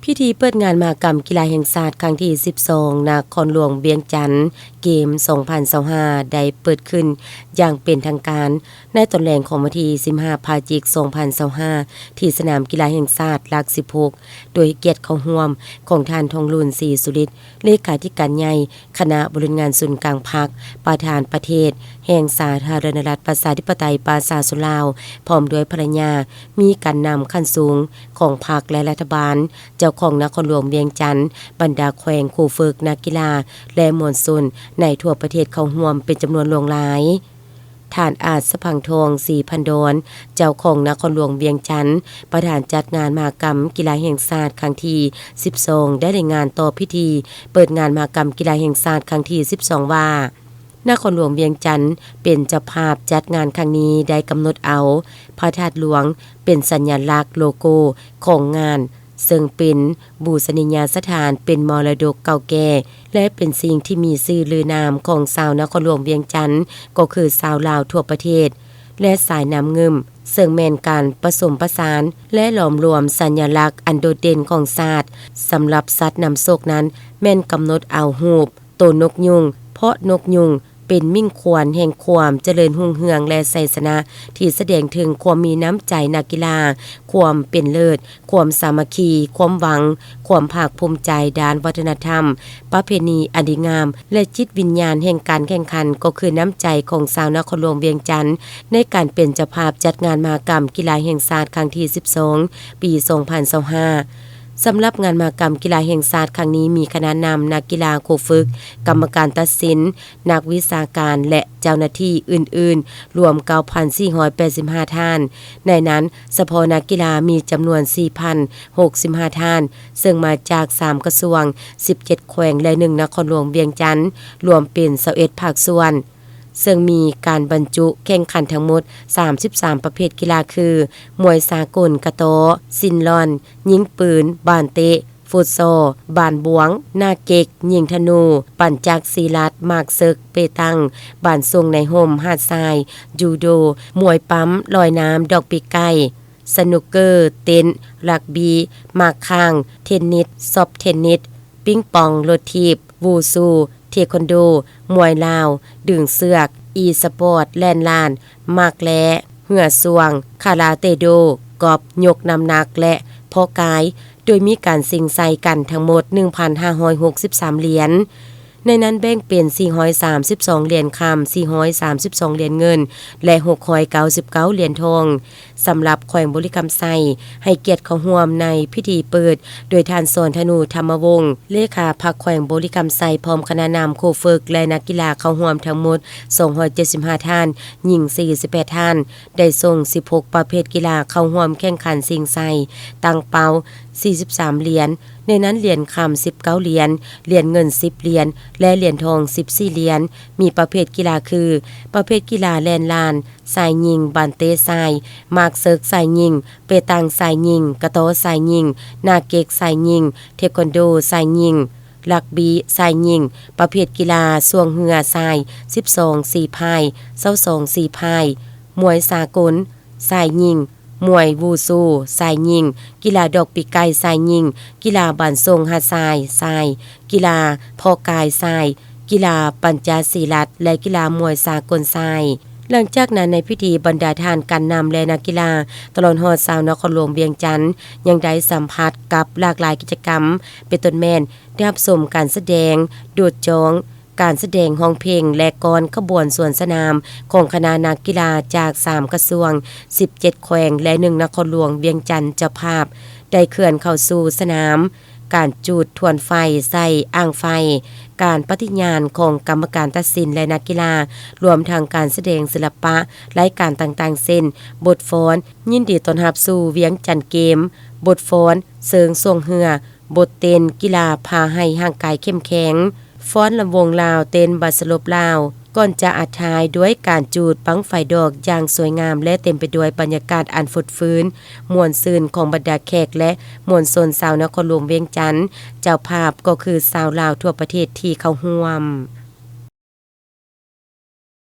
พิธีเปิดงานมหกรรมกีฬาแห่งชาติครั้งที่12นครหลวงเวียงจันทน์เกม2025ได้เปิดขึ้นอย่างเป็นทางการในตอนแรกของวันที่15พฤศจิกายน2025ที่สนามกีฬาแห่งชาติหลัก16โดยเกียรติเข้าร่วมของท่านทองลุ่นศรีสุริตเลขาธิการใหญ่คณะบริหารงานศูนย์กลางพรรคประธานประเทศแห่งสาธารณรัฐประชาธิปไตยประชาชนลาวพร้อมด้วยภรรยามีการนำขั้นสูงของพรรคและรัฐบาลเจ้าของนครหลวงเวียงจันทน์บรรดาแขวงครูฝึกนักกีฬาและมวลชนในทั่วประเทศเข้าร่วมเป็นจำนวนหลวงหลายท่านอาจสะพังทองศรีพันดรเจ้าของนครหลวงเวียงจันทน์ประธานจัดงานมหกรรมกีฬาแห่งชาติครั้งที่12ได้รายงานต่อพิธีเปิดงานมหกรรมกีฬาแห่งชาติครั้งที่12ว่านครหลวงเวียงจันทน์เป็นเจ้าภาพจัดงานครั้งนี้ได้กำหนดเอาพระธาตุหลวงเป็นสัญลักษณ์โลโก้ของงานซึ่งเป็นบูชนียสถานเป็นมรดกเก่าแก่และเป็นสิ่งที่มีชื่อลือนามของชาวนครหลวงเวียงจันทน์ก็คือชาวลาวทั่วประเทศและสายน้ำเงิมซึ่งแม่นการผสมผสานและหลอมรวมสัญลักษณ์อันโดดเด่นของชาติสำหรับสัตว์นำโชคนั้นแม่นกำหนดเอารูปตัวนกยุงเพราะนกยุงเป็นมิ่งควรแห่งความเจริญรุ่งเรืองและไสยชนะที่แสดงถึงความมีน้ำใจนักกีฬาความเป็นเลิศความสามัคคีความหวังความภาคภูมิใจด้านวัฒนธรรมประเพณีอันดีงามและจิตวิญญาณแห่งการแข่งขันก็คือน้ำใจของชาวนครหลวงเวียงจันทน์ในการเป็นเจ้าภาพจัดงานมหกรรมกีฬาแห่งชาติครั้งที่12ปี2025สำหรับงานมหกรรมกีฬาแห่งชาติครั้งนี้มีคณะนำนักกีฬาครูฝึกกรรมการตัดสินนักวิชาการและเจ้าหน้าที่อื่นๆรวม 9,485 ท่านในนั้นเฉพาะนักกีฬามีจำนวน 4,065 ท่านซึ่งมาจาก3กระทรวง17แขวงและ1นครหลวงเวียงจันทน์รวมเป็น21ภาคส่วนซึ่งมีการบรรจุแข่งขันทั้งหมด33ประเภทกีฬาคือมวยสากลกระโตซินลอนยิงปืนบานเตะฟุตซอลบานบวงหน้าเก็กยิงธนูปั่นจักรศิลัดหมากซึกเปตังบานทรงในห่มหาดทรายจูโดมวยปั๊มลอยน้ำดอกปีกไก่สนุกเกอร์เต้นรักบีหมากข้างเทนนิสซอฟเทนนิสปิงปองรถทีบวูซูเทควันโดมวยลาวดึงเสือกอีสปอร์ตแล่นลานมากแลเหือสวงคาราเตโดกอบยกน้ำหนักและพอกายโดยมีการสิงใส่กันทั้งหมด 1,563 เหรียญในนั้นแบ่งเป็น432เหรียญคำ432เหรียญเงินและ699เหรียญทองสำหรับแขวงบริกรรมไซให้เกียรติเข้าร่วมในพิธีเปิดโดยท่านสอนธนูธรรมวงศ์เลขาพรรคแขวงบริกรรมไซพร้อมคณะนำครูฝึกและนักกีฬาเข้าร่วมทั้งหมด275ท่านหญิง48ท่านได้ส่ง16ประเภทกีฬาเข้าร่วมแข่งขันสิงไซตั้งเป้า43เหรียญในนั้นเหรียญคำ19เหรียญเหรียญเงิน10เหรียญและเหรียญทอง14เหรียญมีประเภทกีฬาคือประเภทกีฬาแล่นลานสายยิงบันเตสายมากเซิกสายยิงเปตังสายยิงกระโตสายยิงนาเก็กสายยิงเทควันโดสายยิงลักบีสายยิงประเภทกีฬาสวงเหือสาย12สีพาย22สีพายมวยสากลสายยิงมวยวูซูสายยิงกีฬาดอกปีกไก่สายยิงกีฬาบันทรงหาดทรายสายกีฬาพอกายสายกีฬาปัญจศีลัดและกีฬามวยสากลทรายหลังจากนั้นในพิธีบรรดาทานการนำและนักกีฬาตลอดฮอดชาวนครหลวงเวียงจันทน์ยังได้สัมผัสกับหลากหลายกิจกรรมเป็นต้นแม่นได้รับชมการแสดงโดดจองการแสดงห้องเพลงและกรขบวนสวนสนามของคณะนักกีฬาจาก3กระทรวง17แขวงและ1นครหลวงเวียงจันทน์เจ้าภาพได้เคลื่อนเข้าสู่สนามการจูดทวนไฟใส่อ่างไฟการปฏิญาณของกรรมการตัดสินและนักกีฬารวมทางการแสดงศิลปะรายการต่างๆเช่นบทฟ้อนยินดีต้อนรับสู่เวียงจันทน์เกมบทฟ้อนเสิงส่งเหือบทเต้นกีฬาพาให้ร่างกายเข้มแข็งฟ้อนลำวงลาวเต้นบัดสลบลาวก่อนจะอัดท้ายด้วยการจูดปังไฟดอกอย่างสวยงามและเต็มไปด้วยบรรยากาศอันฟดฟื้นม่วนซื่นของบรรดาแขกและมวลชนชาวนครหลวงเวียงจันทน์เจ้าภาพก็คือชาวลาวทั่วประเทศที่เข้าร่วม